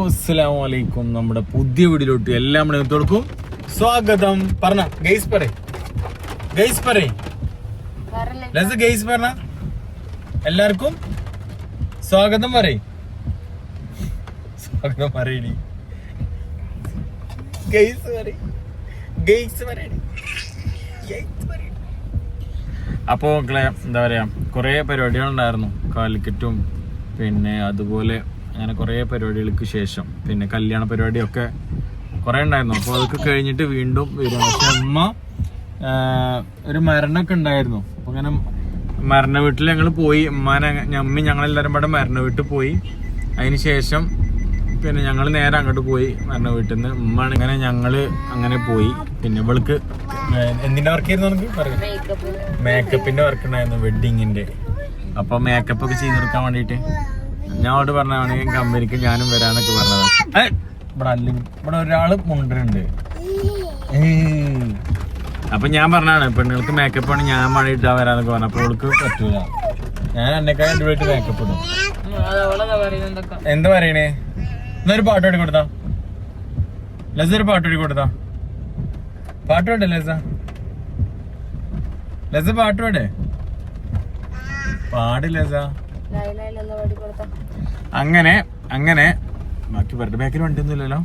അസ്സലാമു അലൈക്കും. നമ്മുടെ പുതിയ വീഡിയോയിലോട്ട് എല്ലാം കൊടുക്കും സ്വാഗതം. പറഞ്ഞ ഗൈസ് പറ എല്ലാവർക്കും സ്വാഗതം പറയ്. സ്വാഗതം പറയണി അപ്പോ എന്താ പറയാ, കുറെ പരിപാടികളുണ്ടായിരുന്നു കാലിക്കറ്റും, പിന്നെ അതുപോലെ അങ്ങനെ കുറേ പരിപാടികൾക്ക് ശേഷം പിന്നെ കല്യാണ പരിപാടിയൊക്കെ കുറേ ഉണ്ടായിരുന്നു. അപ്പോൾ അതൊക്കെ കഴിഞ്ഞിട്ട് വീണ്ടും വരും. പക്ഷെ അമ്മ ഒരു മരണമൊക്കെ ഉണ്ടായിരുന്നു. അപ്പോൾ അങ്ങനെ മരണ വീട്ടിൽ ഞങ്ങൾ പോയി. ഞങ്ങളെല്ലാവരും ഇവിടെ മരണ വീട്ടിൽ പോയി. അതിന് ശേഷം പിന്നെ ഞങ്ങൾ നേരെ അങ്ങോട്ട് പോയി മരണ വീട്ടിൽ നിന്ന്. ഉമ്മാണ് ഇങ്ങനെ ഞങ്ങൾ അങ്ങനെ പോയി. പിന്നെ ഇവൾക്ക് എന്തിൻ്റെ വർക്ക് ആയിരുന്നു നമുക്ക് പറയാം, മേക്കപ്പിൻ്റെ വർക്ക് ഉണ്ടായിരുന്നു, വെഡിങ്ങിൻ്റെ. അപ്പോൾ മേക്കപ്പ് ഒക്കെ ചെയ്ത് കൊടുക്കാൻ വേണ്ടിയിട്ട് ഞാൻ അവിടെ പറഞ്ഞാണ് കമ്പനിക്ക് ഞാനും വരാന്നൊക്കെ പറഞ്ഞത്. ഇവിടെ ഒരാള് മുണ്ടുണ്ട്. അപ്പൊ ഞാൻ പറഞ്ഞാണ് പെണ്ണുങ്ങൾക്ക് മേക്കപ്പ് ആണ്, ഞാൻ മഴ ഇട്ടാ വരാന്നൊക്കെ പറഞ്ഞു. അപ്പൊ അവൾക്ക് പറ്റൂല, ഞാൻ എന്നെക്കാൾ അടിപൊളിയായിട്ട് മേക്കപ്പ് ഇടും. എന്താ പറയണേ? എന്നൊരു പാട്ട് പാടി കൊടുത്താ ലസ, ഒരു പാട്ട് പാടി കൊടുത്താ. പാട്ട് പാടേ ലസ, പാട്ട് പാടേ, പാട് ലസ. അങ്ങനെ ബാക്കി പറഞ്ഞ ബാക്കിൽ വണ്ടിയൊന്നുമില്ലല്ലോ.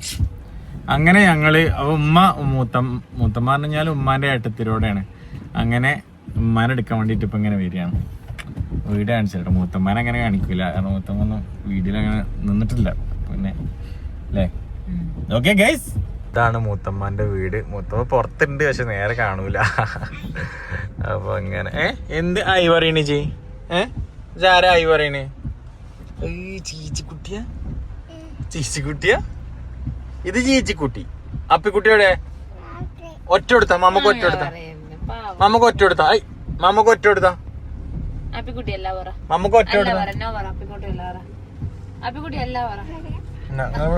അങ്ങനെ ഞങ്ങള് ഉമ്മ മൂത്തമ്മ പറഞ്ഞാൽ ഉമ്മാന്റെ ഏട്ടത്തിലൂടെയാണ്. അങ്ങനെ ഉമ്മാനെ എടുക്കാൻ വേണ്ടിട്ട് ഇപ്പൊ ഇങ്ങനെ വരികയാണ്. വീട് കാണിച്ചിട്ട് മൂത്തമ്മാനെ അങ്ങനെ കാണിക്കൂല, കാരണം മൂത്തമ്മ ഒന്നും വീഡിയോയിൽ അങ്ങനെ നിന്നിട്ടില്ല. പിന്നെ അല്ലേ, ഓക്കെ ഗൈസ്, ഇതാണ് മൂത്തമ്മാന്റെ വീട്. മൂത്തമ്മ പുറത്തുണ്ട്, പക്ഷെ നേരെ കാണൂല. അപ്പൊ അങ്ങനെ എന്ത് ആയി പറയണേ ചേ? ആരാ ആയി പറയണേ? ചീച്ചിക്കുട്ടിയാ ഇത്? ചീച്ചിക്കുട്ടി അപ്പിക്കുട്ടിയുടെ ഒറ്റ കൊടുത്താ മമ്മക്ക് ഒറ്റ കൊടുത്താ മമ്മക്ക് ഒറ്റ കൊടുത്താ മമ്മക്ക് ഒറ്റ കൊടുത്താ മമ്മക്ക് ഒറ്റ കൊടുത്താ.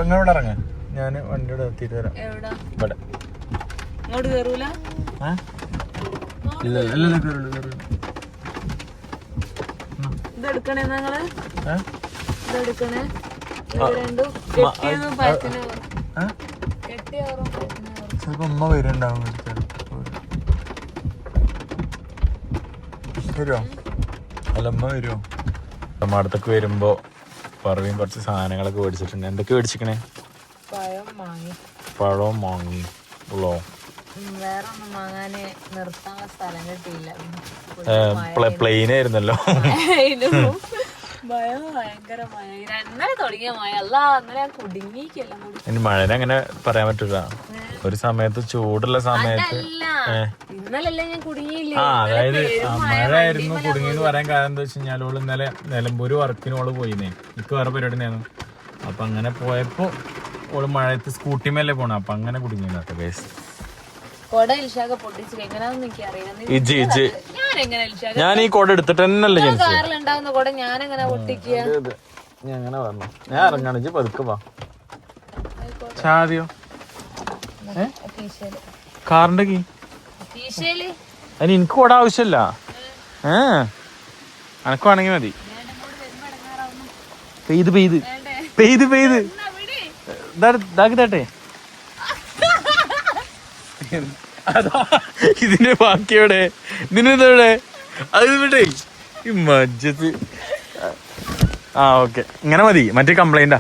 നിങ്ങളിവിടെ ഇറങ്ങ, ഞാന് വണ്ടിയുടെ എത്തിയിട്ട് വരാം. ഇവിടെ ചിലപ്പോ ഉമ്മ വരുന്നുണ്ടാവും. വരുമോ? അല്ല ഉമ്മ വരുമോ? നമ്മ അടുത്തൊക്കെ വരുമ്പോ പറയും കുറച്ച് സാധനങ്ങളൊക്കെ മേടിച്ചിട്ടുണ്ട്. എന്തൊക്കെ മേടിച്ചിക്കണേ? പഴവും മാങ്ങി ഉള്ളോ? പ്ലെയിൻ ആയിരുന്നല്ലോ. ഇനി മഴനെ അങ്ങനെ പറയാൻ പറ്റൂല. ഒരു സമയത്ത് ചൂടുള്ള സമയത്ത് അതായത് മഴയായിരുന്നു കുടുങ്ങിന്ന് പറയാൻ കാരണം എന്താ വെച്ച് കഴിഞ്ഞാൽ ഓള് ഇന്നലെ നിലമ്പൂര് വർക്കിന് ഓള് പോയിന്നേ. എനിക്ക് വേറെ പരിപാടി ഉണ്ടായിരുന്നു. അപ്പൊ അങ്ങനെ പോയപ്പോ ഓള് മഴയത്ത് സ്കൂട്ടിമേലെ പോണ, അപ്പൊ അങ്ങനെ കുടുങ്ങിയില്ലാത്ത കേസ്. ഞാൻ ഈ കോട എടുത്തിട്ട് തന്നെയല്ലേ ഞാൻ പറഞ്ഞു. ഞാൻ ഇറങ്ങാണ്, ഇജ്ജ് പതുക്കെ വാ. ചാതിയോ കാറിന്റെ കീ? അതിന് എനിക്ക് കോട ആവശ്യമില്ല. അനക്കുവാണെങ്കിൽ മതി. പെയ്ത് ഇതാക്കി തട്ടെ. അതാ ഇതിന്റെ ബാക്കിയോടെ ഇതിനെവിടെ അത് വിടേ ഈ മജ്ജത്ത്. ഓക്കെ, ഇങ്ങനെ മതി. മറ്റേ കംപ്ലൈന്റാ,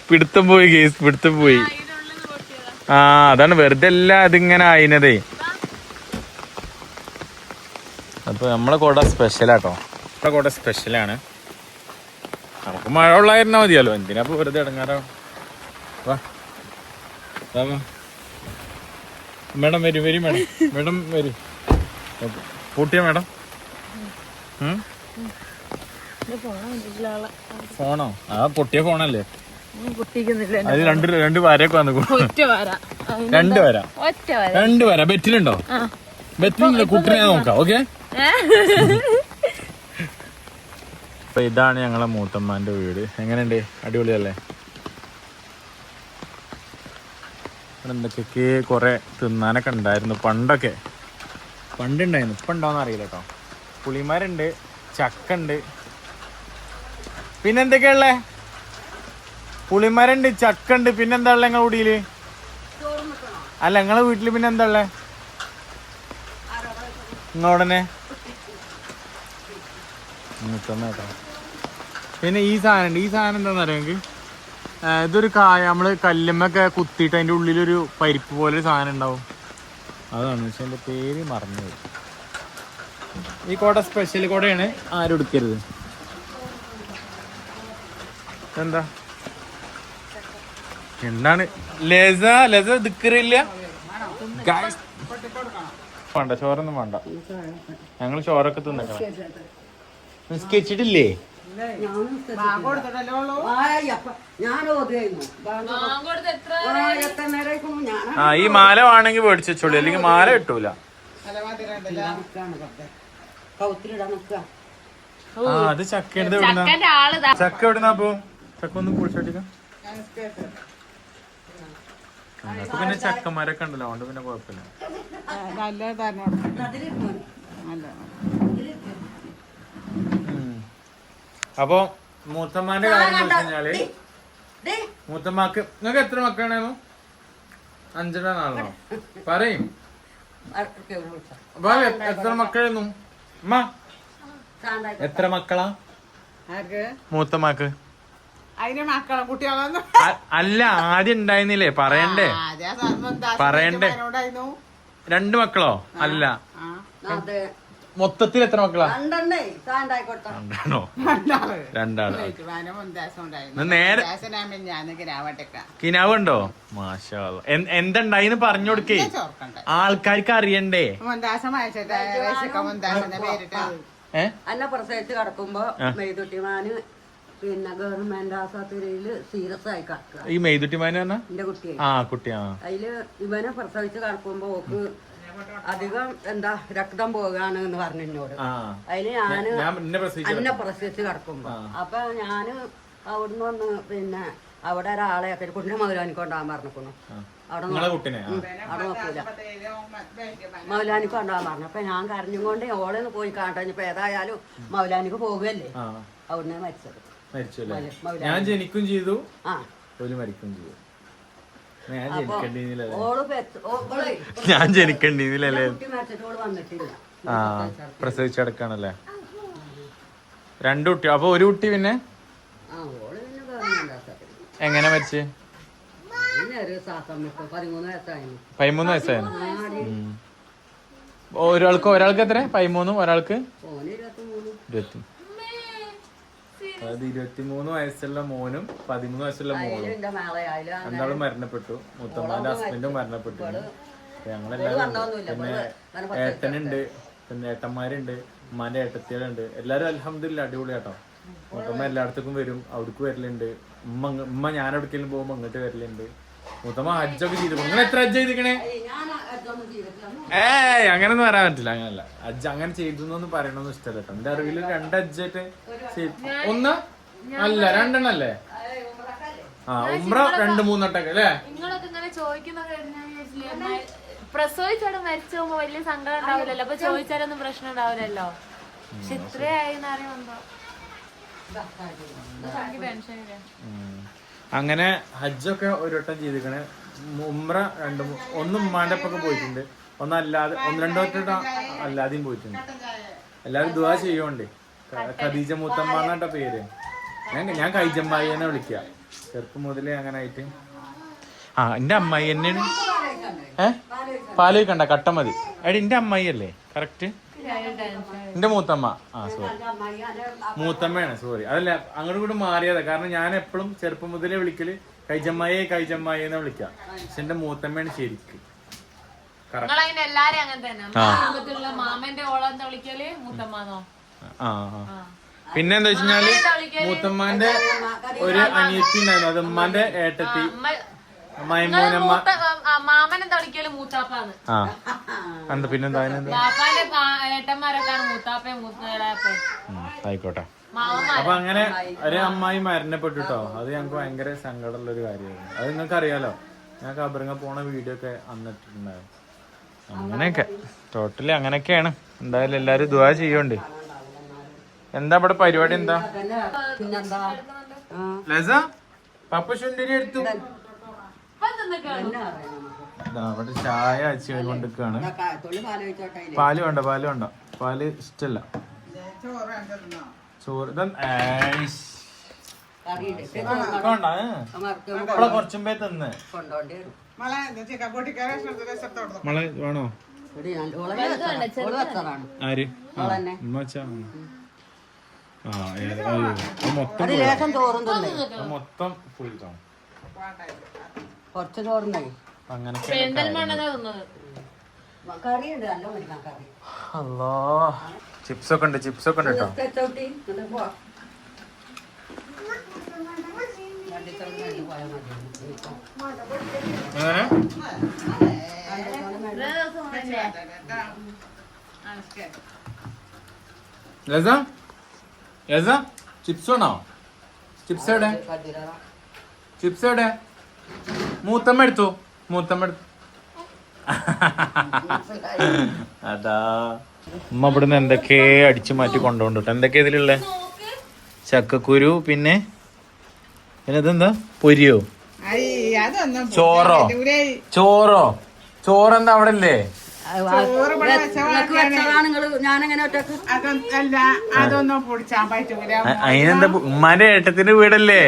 പിടുത്തം പോയി കേസ്, പിടുത്തം പോയി. അതാണ് വെറുതെ അല്ല അതിങ്ങനെ ആയിനതേ. അപ്പൊ നമ്മളെ കോട സ്പെഷ്യലാട്ടോ, നമ്മളെ കോട സ്പെഷ്യലാണ്. നമുക്ക് മഴ ഉള്ളായിരുന്നാ മതിയല്ലോ, എന്തിനാ വെറുതെ ഇടങ്ങാറോ. വാ മേഡം വരും മേഡം വരും. പൂട്ടിയ മേഡം ഫോണോ? പൊട്ടിയ ഫോണല്ലേ അത്? രണ്ട് വരയൊക്കെ വന്നു. രണ്ട് വര ബെറ്റിലുണ്ടോ? ബെറ്റിലുണ്ടോ? കുട്ടിനെ നോക്കാം. ഓക്കെ, അപ്പൊ ഇതാണ് ഞങ്ങളെ മൂത്തമ്മാന്റെ വീട്. എങ്ങനെയുണ്ട്? അടിപൊളിയല്ലേ? എന്തൊക്കെ കുറെ തിന്നാനൊക്കെ ഉണ്ടായിരുന്നു പണ്ടുണ്ടായിരുന്നു. ഇപ്പൊ ഉണ്ടാവുന്ന അറിയില്ല കേട്ടോ. പുളിമരണ്ട്, ചക്ക ഉണ്ട്, പിന്നെന്തൊക്കെയുള്ളേ? പുളിമരണ്ട്, ചക്ക ഉണ്ട്, പിന്നെന്താ ഉള്ളത് നിങ്ങളെ കുടിയില്? അല്ല നിങ്ങളെ വീട്ടില് പിന്നെ എന്താ ഉള്ളത് നിങ്ങളോടനെ? പിന്നെ ഈ സാധനം ഉണ്ട്. ഈ സാധനം എന്താന്ന് അറിയാം നിങ്ങൾക്ക്? ഇതൊരു കായ നമ്മള് കല്ലുമ്മൊക്കെ കുത്തിയിട്ട് അതിന്റെ ഉള്ളിലൊരു പരിപ്പ് പോലെ ഒരു സാധനം ഉണ്ടാവും. അതാണ്, പക്ഷെ എന്റെ പേര് മറന്നു പോയി. ഈ കോട സ്പെഷ്യൽ കോടയാണ്, ആരും എടുക്കരുത്. എന്താ എന്താണ് ലസ ദിക്കറില്ല? വേണ്ട, ചോറൊന്നും വേണ്ട, ഞങ്ങൾ ചോറൊക്കെ തിന്നേക്കണം. നിസ്കരിച്ചിട്ടില്ലേ? ഈ മാല വേണമെങ്കിൽ മേടിച്ചു വെച്ചോളൂ, അല്ലെങ്കിൽ മാല കിട്ടൂല. അത് ചക്ക എടുത്ത് എവിടുന്ന? ചക്ക എവിടുന്ന? അപ്പൊ ചക്ക ഒന്ന് കുളിച്ചോട്ടിക്ക. പിന്നെ ചക്കന്മാരൊക്കെ ഉണ്ടല്ലോ, അതുകൊണ്ട് പിന്നെ കുഴപ്പമില്ല. അപ്പൊ മൂത്തമ്മാന്റെ കാര്യം എന്ന് വെച്ച് കഴിഞ്ഞാല്, മൂത്തമ്മാക്ക് നിങ്ങൾക്ക് എത്ര മക്കളായിരുന്നു? 5 പറയും. എത്ര മക്കളായിരുന്നു അമ്മ? എത്ര മക്കളാ മൂത്തമ്മാക്ക്? അല്ല, ആദ്യം ഉണ്ടായിരുന്നില്ലേ? പറയണ്ടേ? 2 മക്കളോ? അല്ല, മൊത്തത്തിൽ എത്ര മക്കളാ? 2 നേരെ കിനാവുണ്ടോ? മാഷാ അല്ലാ. എന്തുണ്ടായിന്ന് പറഞ്ഞു കൊടുക്കേ, ആൾക്കാർക്ക് അറിയണ്ടേ. അന്നെ പ്രസവിച്ച് കിടക്കുമ്പോ മെയ്തുട്ടിമാന് പിന്നെ ഗവൺമെന്റ് ആശുപത്രിയില് സീരിയസ് ആയി കിടക്കുക. ഈ മെയ്തുട്ടിമാന് പറഞ്ഞ എന്റെ കുട്ടിയെ കുട്ടി. അതില് ഇവനെ പ്രസവിച്ച് കിടക്കുമ്പോ ഓക്ക് അധികം എന്താ രക്തം പോകാണ് എന്ന് പറഞ്ഞു എന്നോട്. അതില് അന്നെ പ്രസവിച്ച് കിടക്കുമ്പോ അപ്പൊ ഞാന് അവിടുന്ന് വന്ന് പിന്നെ അവിടെ ഒരാളെ കുട്ടിനെ മൗലാനിക്ക് കൊണ്ടാകാൻ പറഞ്ഞിരിക്കുന്നു. അവിടെ നോക്കൂല, മൗലാനിക്ക് കൊണ്ടാകാൻ പറഞ്ഞു. അപ്പൊ ഞാൻ കരഞ്ഞുകൊണ്ട് ഓളെന്ന് പോയി കാണിപ്പോ ഏതായാലും മൗലാനിക്ക് പോകുകയല്ലേ, അവിടുന്ന് മരിച്ചത്. ഞാൻ ജനിക്കും ചെയ്തു, മരിക്കും ചെയ്തു. ഞാൻ ജനിക്കണ്ടില്ലേ? പ്രസവിച്ചടക്കാണല്ലേ 2 കുട്ടി. അപ്പൊ ഒരു കുട്ടി പിന്നെ എങ്ങനെ മരിച്ച്? 13 വയസ്സായിരുന്നു. ഒരാൾക്ക് എത്ര? 13. ഒരാൾക്ക് 20. അതായത് 23 വയസ്സുള്ള മോനും 13 വയസ്സുള്ള മോളും രണ്ടാളും മരണപ്പെട്ടു. മുത്തമ്മാന്റെ ഹസ്ബൻഡും മരണപ്പെട്ടു. ഞങ്ങളെല്ലാരും, പിന്നെ ഏട്ടനുണ്ട്, പിന്നെ ഏട്ടന്മാരുണ്ട്, ഉമ്മാന്റെ ഏട്ടത്തികളുണ്ട്. എല്ലാരും അൽഹംദുലില്ലാ അടിപൊളിയാട്ടോ. മുത്തമ്മ എല്ലായിടത്തേക്കും വരും, അവിടേക്ക് വരലുണ്ട്. ഉമ്മ ഞാൻ എവിടേക്കെങ്കിലും പോകുമ്പോ അങ്ങോട്ട് വരലുണ്ട്. മുത്തമ്മ ഹജ്ജൊക്കെ ചെയ്തു. നിങ്ങൾ എത്ര ഹജ്ജ് ചെയ്തിക്കണേ? അങ്ങനൊന്നും വരാൻ പറ്റില്ല. അങ്ങനല്ല, ഹജ്ജ് അങ്ങനെ ചെയ്തു പറയണൊന്നും ഇഷ്ടമല്ല കേട്ടോ. എന്റെ അറിവിൽ 2 ഹജ്ജായിട്ട് ഒന്ന് അല്ല 2 അല്ലേ? ഉംറ 2-3 വട്ടൊക്കെ അല്ലേ? പ്രസവിച്ചോടെ മരിച്ചു പോകുമ്പോ വലിയ സങ്കടം ഉണ്ടാവില്ലല്ലോ, അപ്പൊ ചോദിച്ചാലൊന്നും പ്രശ്നം ഉണ്ടാവില്ലല്ലോ. പക്ഷെ ഇത്രയായി അങ്ങനെ ഹജ്ജൊക്കെ ഒരു വട്ടം ചെയ്തിക്കണേ. ഉംറ 1 ഉമ്മാന്റെ ഒപ്പൊക്കെ പോയിട്ടുണ്ട്, 1 അല്ലാതെ 1-2 വട്ടം അല്ലാതെയും പോയിട്ടുണ്ട്. എല്ലാരും ദുആ ചെയ്യുന്നുണ്ട്. ഖദീജ മൂത്തമ്മ എന്നിട്ട പേര്. ഞാൻ കൈജമ്മായി തന്നെ വിളിക്കുക ചെറുപ്പം മുതലേ അങ്ങനെ ആയിട്ട്. എന്റെ അമ്മായി തന്നെയാണ്. പാല് കണ്ട കട്ട മതി. എടി എന്റെ അമ്മായി അല്ലേ കറക്റ്റ്? എന്റെ മൂത്തമ്മ. സോറി, മൂത്തമ്മയാണ്. സോറി, അതല്ല, അങ്ങോട്ടും ഇങ്ങോട്ടും മാറിയതാ. കാരണം ഞാൻ എപ്പോഴും ചെറുപ്പം മുതലേ വിളിക്കല് കൈജമ്മായി എന്ന് വിളിക്കാം. പക്ഷെ എന്റെ മൂത്തമ്മയാണ് ശരിക്ക്. പിന്നെന്താ വെച്ചാല് മൂത്തമ്മാന്റെ ഒരു അനിയത്തി ഉണ്ടായിരുന്നു, അത് ഉമ്മാന്റെ ഏട്ടത്തി മൈമൂനമ്മ. മാമനെന്താ വിളിക്കല് മൂത്താപ്പാന്ന്. പിന്നെന്താ ആയിക്കോട്ടെ. അപ്പൊ അങ്ങനെ ഒരു അമ്മായി മരണപ്പെട്ടുട്ടോ. അത് ഞങ്ങക്ക് ഭയങ്കര സങ്കടമുള്ള ഒരു കാര്യമായിരുന്നു. അത് നിങ്ങൾക്ക് അറിയാലോ, ഞാൻ കബറിങ്ങ പോണ വീഡിയോ ഒക്കെ അന്നിട്ടുണ്ടായിരുന്നു. അങ്ങനെയൊക്കെ ടോട്ടലി അങ്ങനെയൊക്കെയാണ്. എന്തായാലും എല്ലാരും ദുആ ചെയ്യോണ്ട്. എന്താ ഇവിടെ പരിപാടി? എന്താ ലസ പപ്പ ശുണ്ടരി എടുത്തു. അവിടെ ചായ അച്ഛ കൊണ്ടിരിക്കാണ്. പാല് വേണ്ട, പാല് വേണ്ട, പാല് ഇഷ്ടല്ല. ചോറ് ഇവിടെ കുറച്ചുമ്പേ തിന്ന് മളെ വേണോ? ആര് മൊത്തം കുറച്ച് ചോറുണ്ടേ അങ്ങനെ. കറിയുണ്ട്, നല്ല മുരിങ്ങ കറി. അല്ലോ ചിപ്സ് ഒക്കെ ഉണ്ട്, ചിപ്സ് ഒക്കെ ഉണ്ട് കേട്ടോ. ചിപ്സ് വേണോ? ചിപ്സ് എവിടെ? ചിപ്സ് എവിടെ? മൂത്തമ്മ എടുത്തു, മൂത്തമ്മ എടുത്തു. അതാ ഉമ്മ ഇവിടുന്ന് എന്തൊക്കെ അടിച്ചു മാറ്റി കൊണ്ടുപോകണ്ടോ. എന്തൊക്കെയാ ഇതിലുള്ള? ചക്കക്കുരു, പിന്നെ ഇതെന്താ പൊരിയോ? ചോറോ? ചോറോ? ചോറെന്താ അവിടെ അല്ലേ? അതിനെന്താ ഉമ്മാന്റെ ഏട്ടത്തിന്റെ വീടല്ലേ?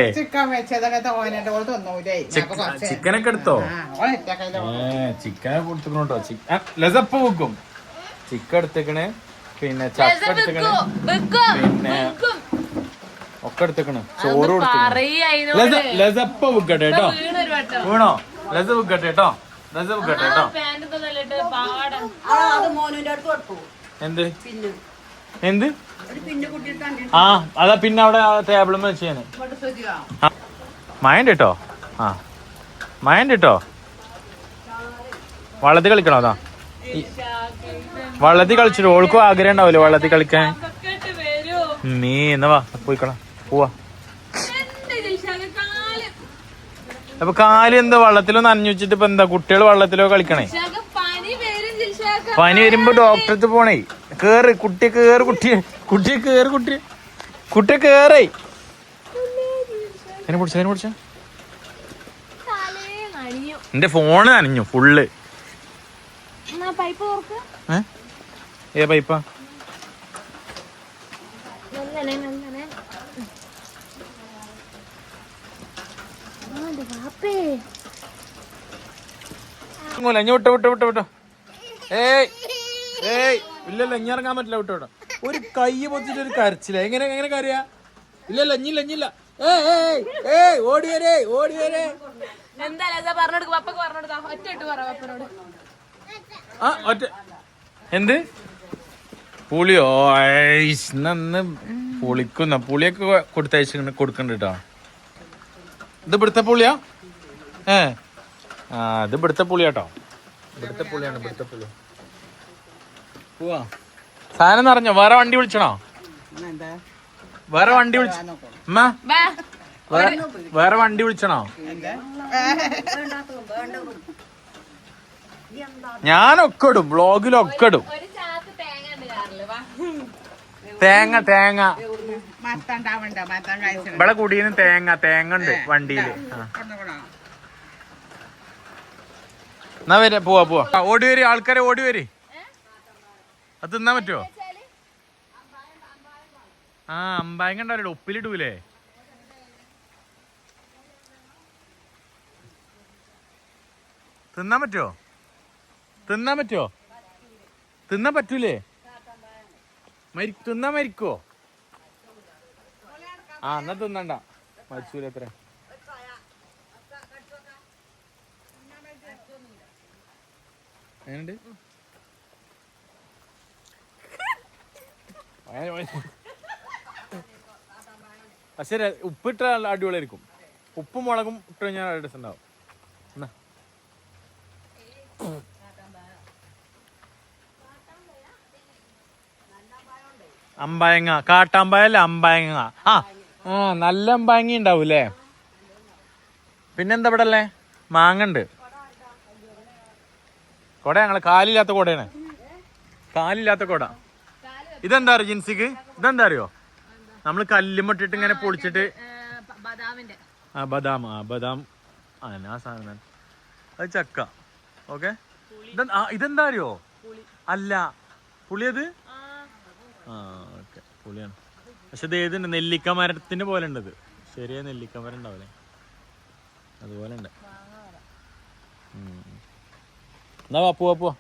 ചിക്കനൊക്കെ എടുത്തോ? ചിക്കനെ കൊടുത്തിക്കണോട്ടോ. ലസപ്പ വെക്കും. ചിക്കൻ എടുത്തേക്കണേ, പിന്നെ ചക്ക എടുത്തേക്കണേ, പിന്നെ ഒക്കെ എടുത്തേക്കണ്. ചോറ് കൊടുത്തേക്കണ്. ലസപ്പ വെക്കട്ടെ കേട്ടോ. വീണോ? ലസ വെക്കട്ടെ കേട്ടോ. ലസ വെക്കട്ടെ കേട്ടോ. എന്ത് എന്ത്? ആ അതാ പിന്നെ അവിടെ ടേബിളും വെച്ചാണ്. മയണ്ട് കേട്ടോ. ആ മയണ്ട് കേട്ടോ. വള്ളത്തിൽ കളിക്കണോ? അതാ വള്ളത്തിൽ കളിച്ചിട്ട് ഓൾക്കും ആഗ്രഹം ഉണ്ടാവില്ലേ വള്ളത്തിൽ കളിക്കാൻ? നീ എന്നാ വാ പോയിക്കളാ, പോവാ. അപ്പൊ കാല് എന്താ വള്ളത്തിലൊന്ന് നനഞ്ഞു വെച്ചിട്ട് ഇപ്പൊ എന്താ കുട്ടികൾ വള്ളത്തിലോ കളിക്കണേ? പനി വരുമ്പോ ഡോക്ടർക്ക് പോണേ. കേറ് കുട്ടിയെ കേറ്, കുട്ടിയെ കേറ്, കുട്ടിയെ കേറേ. അതിനെ പിടിച്ച എന്റെ ഫോണ് നനഞ്ഞു ഫുള്ള്. ഏ പൈപ്പാ? വിട്ടോ. ഏയ് ഇല്ലല്ല, ഇനി ഇറങ്ങാൻ പറ്റില്ല. വിട്ടോ. ഒരു കൈ പൊത്തിട്ട് ഒരു കരച്ചില്ല. എങ്ങനെ കരയാ? ഇല്ലല്ല, ഇഞ്ഞില്ല. ഓടി വരേ. ആ ഒറ്റ എന്ത് പുളിയോ? ഇന്ന് പുളിക്കുന്ന പുളിയൊക്കെ കൊടുത്തയച്ച് കൊടുക്കണ്ട കേട്ടോ. ഇത് ഇവിടുത്തെ പുളിയാ? ആ ഇത് ഇവിടുത്തെ പുളിയാട്ടോ. ഇവിടുത്തെ പുളിയാണ്. പോവാ. സാധനം നിറഞ്ഞോ? വേറെ വണ്ടി വിളിച്ചണോ? വേറെ വണ്ടി വിളിച്ചണോ? ഞാനൊക്കെ ഇടും, ബ്ലോഗിലൊക്കെ ഇടും. തേങ്ങ ഇവിടെ കുടിയിൽ തേങ്ങ ഉണ്ട് വണ്ടിയില്. എന്നാ വരെ പോവാ. ഓടി വരി ആൾക്കാരെ, ഓടി വരി. അത് തിന്നാൻ പറ്റുമോ? ആ അമ്പായങ്ങ ഉണ്ടാവില്ല, ഉപ്പിലിടൂലേ? തിന്നാൻ പറ്റുമോ? തിന്നാൻ പറ്റൂലേ? തിന്നാൻ മരിക്കോ? ആ എന്നാ തിന്നണ്ട, മരിച്ചൂല. എത്ര എങ്ങനെയുണ്ട്? പക്ഷെ ഉപ്പിട്ട അടിപൊളിയായിരിക്കും. ഉപ്പും മുളകും ഇട്ട് കഴിഞ്ഞാൽ രസം ഉണ്ടാവും. എന്നാ അമ്പായങ്ങ, കാട്ടാമ്പായല്ല അമ്പായങ്ങ. ആ നല്ല അമ്പായങ്ങ ഉണ്ടാവൂലേ? പിന്നെന്താ ഇവിടെ അല്ലേ? മാങ്ങണ്ട്. കൊട ഞങ്ങള് കാലില്ലാത്ത കൊടയാണ്. കാലില്ലാത്ത കൊട. ഇതെന്താ അറിയോ ജിൻസിക്ക്? ഇതെന്താ അറിയോ? നമ്മള് കല്ലുമിട്ടിട്ട് ഇങ്ങനെ പൊളിച്ചിട്ട് ബദാം ബദാം ആ സാധനം അത് ചക്ക. ഓക്കെ, ഇതെന്താ അറിയോ? അല്ല, പുളിയത് ഓക്കെ പുളിയാണ്. പക്ഷെ ഇത് ഏതുണ്ട്, നെല്ലിക്ക മരത്തിന്റെ പോലെ ഉണ്ട് ഇത്. ശരിയായ നെല്ലിക്ക മരം ഉണ്ടാവില്ലേ, അതുപോലെ ഉണ്ട്. എന്നാ പോവാ.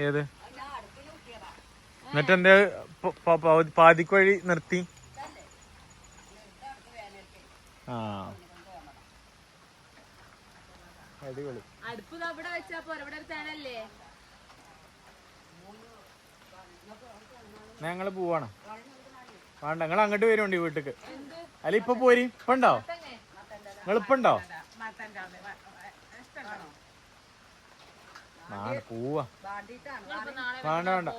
ഏത് എന്നിട്ട് എന്റെ പാതിക്ക് വഴി നിർത്തി? ആ അടിപൊളി. ഞങ്ങള് പോവാണ്. വേണ്ട, നിങ്ങൾ അങ്ങോട്ട് വരുന്നുണ്ട് വീട്ടിക്ക്. അല്ല ഇപ്പൊ പോരി, ഇപ്പൊ ഉണ്ടോ? നിങ്ങൾ ഇപ്പൊ ഉണ്ടോ? പോവാ. വേണ്ട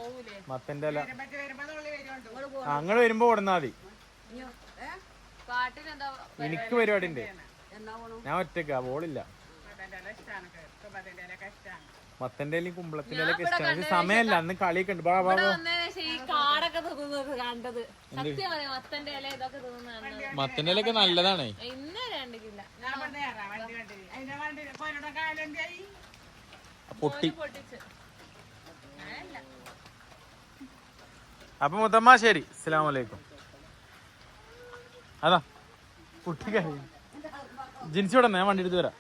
മത്തന്റെ അല്ല, അങ്ങനെ വരുമ്പോ കൊടുന്നാ മതി. എനിക്ക് പരിപാടി ഉണ്ട്, ഞാൻ ഒറ്റക്കാ, പോളില്ല. മത്തന്റെ ഇലയും കുമ്പളത്തിന്റെ ഇലയൊക്കെ ഇഷ്ടമാണ്. സമയമല്ല, അന്ന് കളിയൊക്കെ ഉണ്ട്. മത്തന്റെ ഇലയൊക്കെ നല്ലതാണ്. പൊട്ടി. അപ്പൊ മുത്തമ്മ ശരി, അസ്സലാമു അലൈക്കും. അതാ കുട്ടിക്കാരി ജിൻസി ഇവിടെ, ഞാൻ വണ്ടി എടുത്ത് തരാം.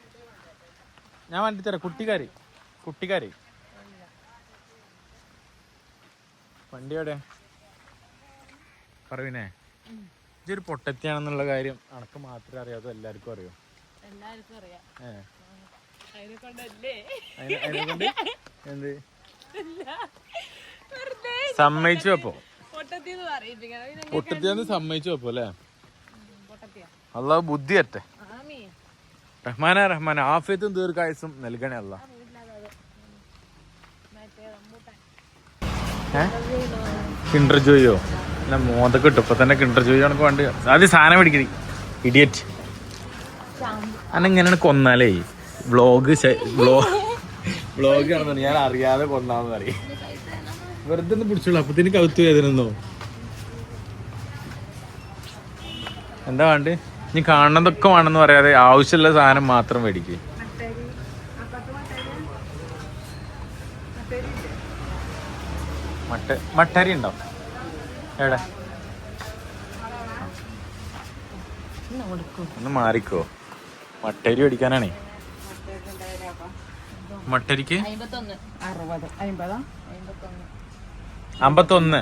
കുട്ടിക്കാരി വണ്ടി എവിടെ? പറയൂനേ, ഇതൊരു പൊട്ടത്തിയാണെന്നുള്ള കാര്യം അനക്ക് മാത്രമേ അറിയാതെ എല്ലാവർക്കും അറിയോ? എന്ത് സമ്മതിച്ചു? അപ്പൊ പൊട്ടത്തിയാന്ന് സമ്മതിച്ചു അപ്പൊ അല്ലേ? അള്ളാഹു ബുദ്ധി തരട്ടെ. റഹ്മാനെ ആഫിയത്തും ദീർഘായുസ്സും നൽകണേ അല്ലാ. Kinder Joyo? എന്നാ മോതൊക്കെ കിട്ടും ഇപ്പൊ തന്നെ. കിൻഡർ ജോയോ കണക്ക് വേണ്ടി ആദ്യം സാധനം മേടിക്കണി. ഇഡിയറ്റ് അന്നെങ്ങനെയാണ് കൊന്നാലേ വ്ളോഗ് ആണെന്നു ഞാൻ അറിയാതെ കൊന്നാന്ന് പറയും. വെറുതെ ഒന്ന് പിടിച്ചോളൂ, അപ്പത്തിന് കൗത്ത് വേദനന്നോ. എന്താ വേണ്ട? ഇനി കാണുന്നതൊക്കെ വേണമെന്ന് പറയാതെ ആവശ്യമുള്ള സാധനം മാത്രം മേടിക്കുക. മട്ടരി ഉണ്ടോ എവിടെ? ഒന്ന് മാറിക്കോ, മട്ടരി മേടിക്കാനാണേ. മട്ടരിക്ക് 51.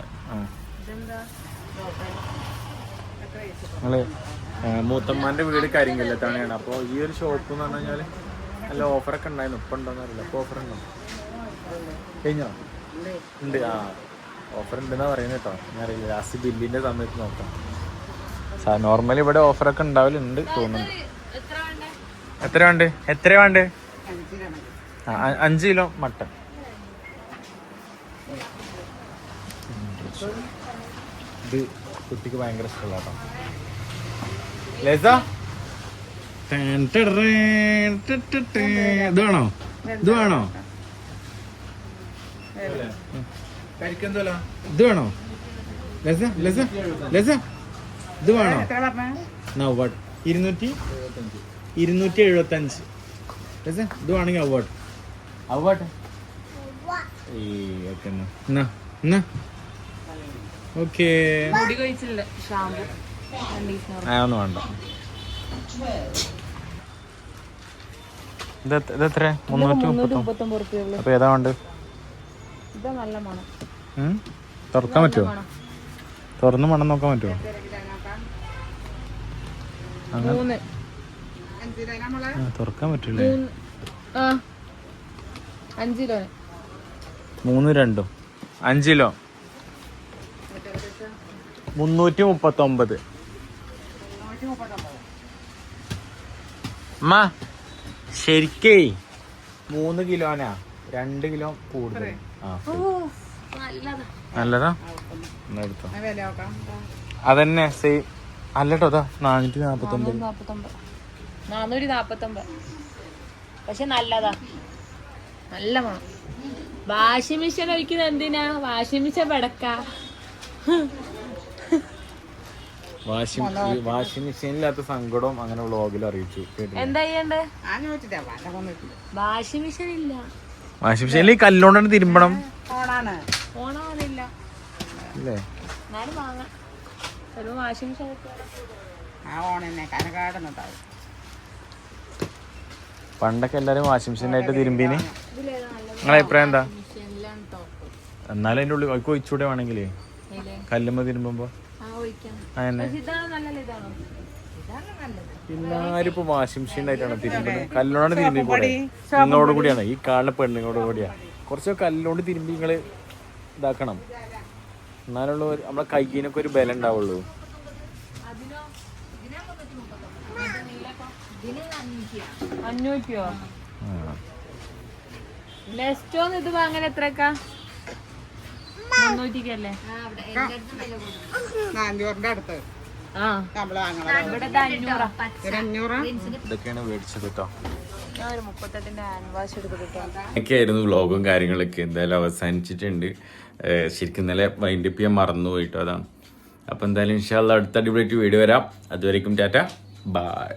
നമ്മള് മൂത്തമ്മാന്റെ വീട് കരിങ്കല്ലത്താണിയാണ്. അപ്പോൾ ഈ ഒരു ഷോപ്പ് എന്ന് പറഞ്ഞു കഴിഞ്ഞാൽ നല്ല ഓഫറൊക്കെ ഉണ്ടായിരുന്നു. ഇപ്പം ഉണ്ടോന്ന് അറിയില്ല. അപ്പോൾ ഓഫർ ഉണ്ടോ? കഴിഞ്ഞോ? ഉണ്ട്. ഓഫർ ഉണ്ടെന്നാ പറയുന്നത് കേട്ടോ. ഞാൻ അറിയില്ല, ലാസ്റ്റ് ബില്ലിന്റെ സമയത്ത് നോക്കാം. നോർമലി ഇവിടെ ഓഫറൊക്കെ ഉണ്ടാവലുണ്ട് തോന്നുന്നുണ്ട്. എത്ര വേണ്ടേ? 5 കിലോ മട്ടൻ. ഇത് കുട്ടിക്ക് ഭയങ്കര ഇഷ്ടമുള്ള കേട്ടോ. ലസ ഇത് വേണോ? ഇത് വേണോ? ഇത് വേണോ? ലസ ഇത് വേണോ? 275. ലസ ഇത് വേണമെങ്കിൽ അവട്ടെ. ഓക്കെ, അതൊന്നും വേണ്ട. ഇതെത്ര? 339. അപ്പൊ ഏതാ വേണ്ട? തുറക്കാൻ പറ്റുമോ? തുറന്ന് മണം നോക്കാൻ പറ്റുമോ? തുറക്കാൻ പറ്റൂലേ? 5 കിലോ 3 2 5 കിലോ 339. അമ്മ ശരിക്കേ 3 കിലോനാ, 2 കിലോ കൂടുതൽ. നല്ലതാ, എടുത്തോ. അതന്നെ സെയിം അല്ലട്ടോ. അതാ 449. പക്ഷെ നല്ലതാ, നല്ല മണം. വാഷിംഗ് മെഷീൻ ഒഴിക്കുന്നത് എന്തിനാ? വാഷിംഗ് മെഷീൻ പെടക്ക. വാഷിംഗ് മെഷീനില്ലാത്ത സങ്കടവും അങ്ങനെ വ്ളോഗിൽ അറിയിച്ചു. എന്താ ചെയ്യണ്ടേ? വാഷിംഗ് മെഷീൻ ഇല്ല. വാഷിംഗ് മെഷീനിൽ കല്ലോണ്ടാണ് തിരുമ്പണം. ഓണാണില്ല അല്ലേ? എന്നാലും വാങ്ങാം. ഒരു വാഷിംഗ് മെഷീൻ പണ്ടൊക്കെ എല്ലാരും വാഷിംഗ് മെഷീനായിട്ട് തിരുമ്പീന്. നിങ്ങളെ അഭിപ്രായം എന്താ? എന്നാലും അതിന്റെ ഉള്ളിൽ ഒഴിച്ചൂടെ വേണമെങ്കിലേ കല്ലുമ്പോ തിരുമ്പോ. അതന്നെ. എല്ലാരും ഇപ്പൊ വാഷിംഗ് മെഷീനായിട്ടാണ് തിരുമ്പുന്നത്. കല്ലോണ്ടാണ് തിരുമ്പി കൂടെ. നിങ്ങളോട് കൂടിയാണ് ഈ കാണുന്ന പെണ്ണുങ്ങളോട് കൂടിയാ. കുറച്ച് കല്ലോണ്ട് തിരുമ്പി നിങ്ങള് ഇതാക്കണം. എന്നാലുള്ള നമ്മളെ കയ്യിനൊക്കെ ഒരു ബലം ഉണ്ടാവുള്ളൂ. അഞ്ഞൂറ്റിയോ? നെസ്റ്റോന്ന് ഇത് വാങ്ങാൻ എത്രക്കാ? 300-ക്കല്ലേ? ഒക്കെയായിരുന്നു വ്ളോഗും കാര്യങ്ങളൊക്കെ. എന്തായാലും അവസാനിച്ചിട്ടുണ്ട്. ശരിക്കും ഇന്നലെ വൈൻഡപ്പ് ചെയ്യാൻ മറന്നുപോയിട്ടോ, അതാണ്. അപ്പൊ എന്തായാലും ഇൻഷാ അല്ലാഹ് അടുത്ത അടിപൊളിയായിട്ട് വീഡിയോ വരാം. അതുവരേക്കും ടാറ്റ, ബൈ.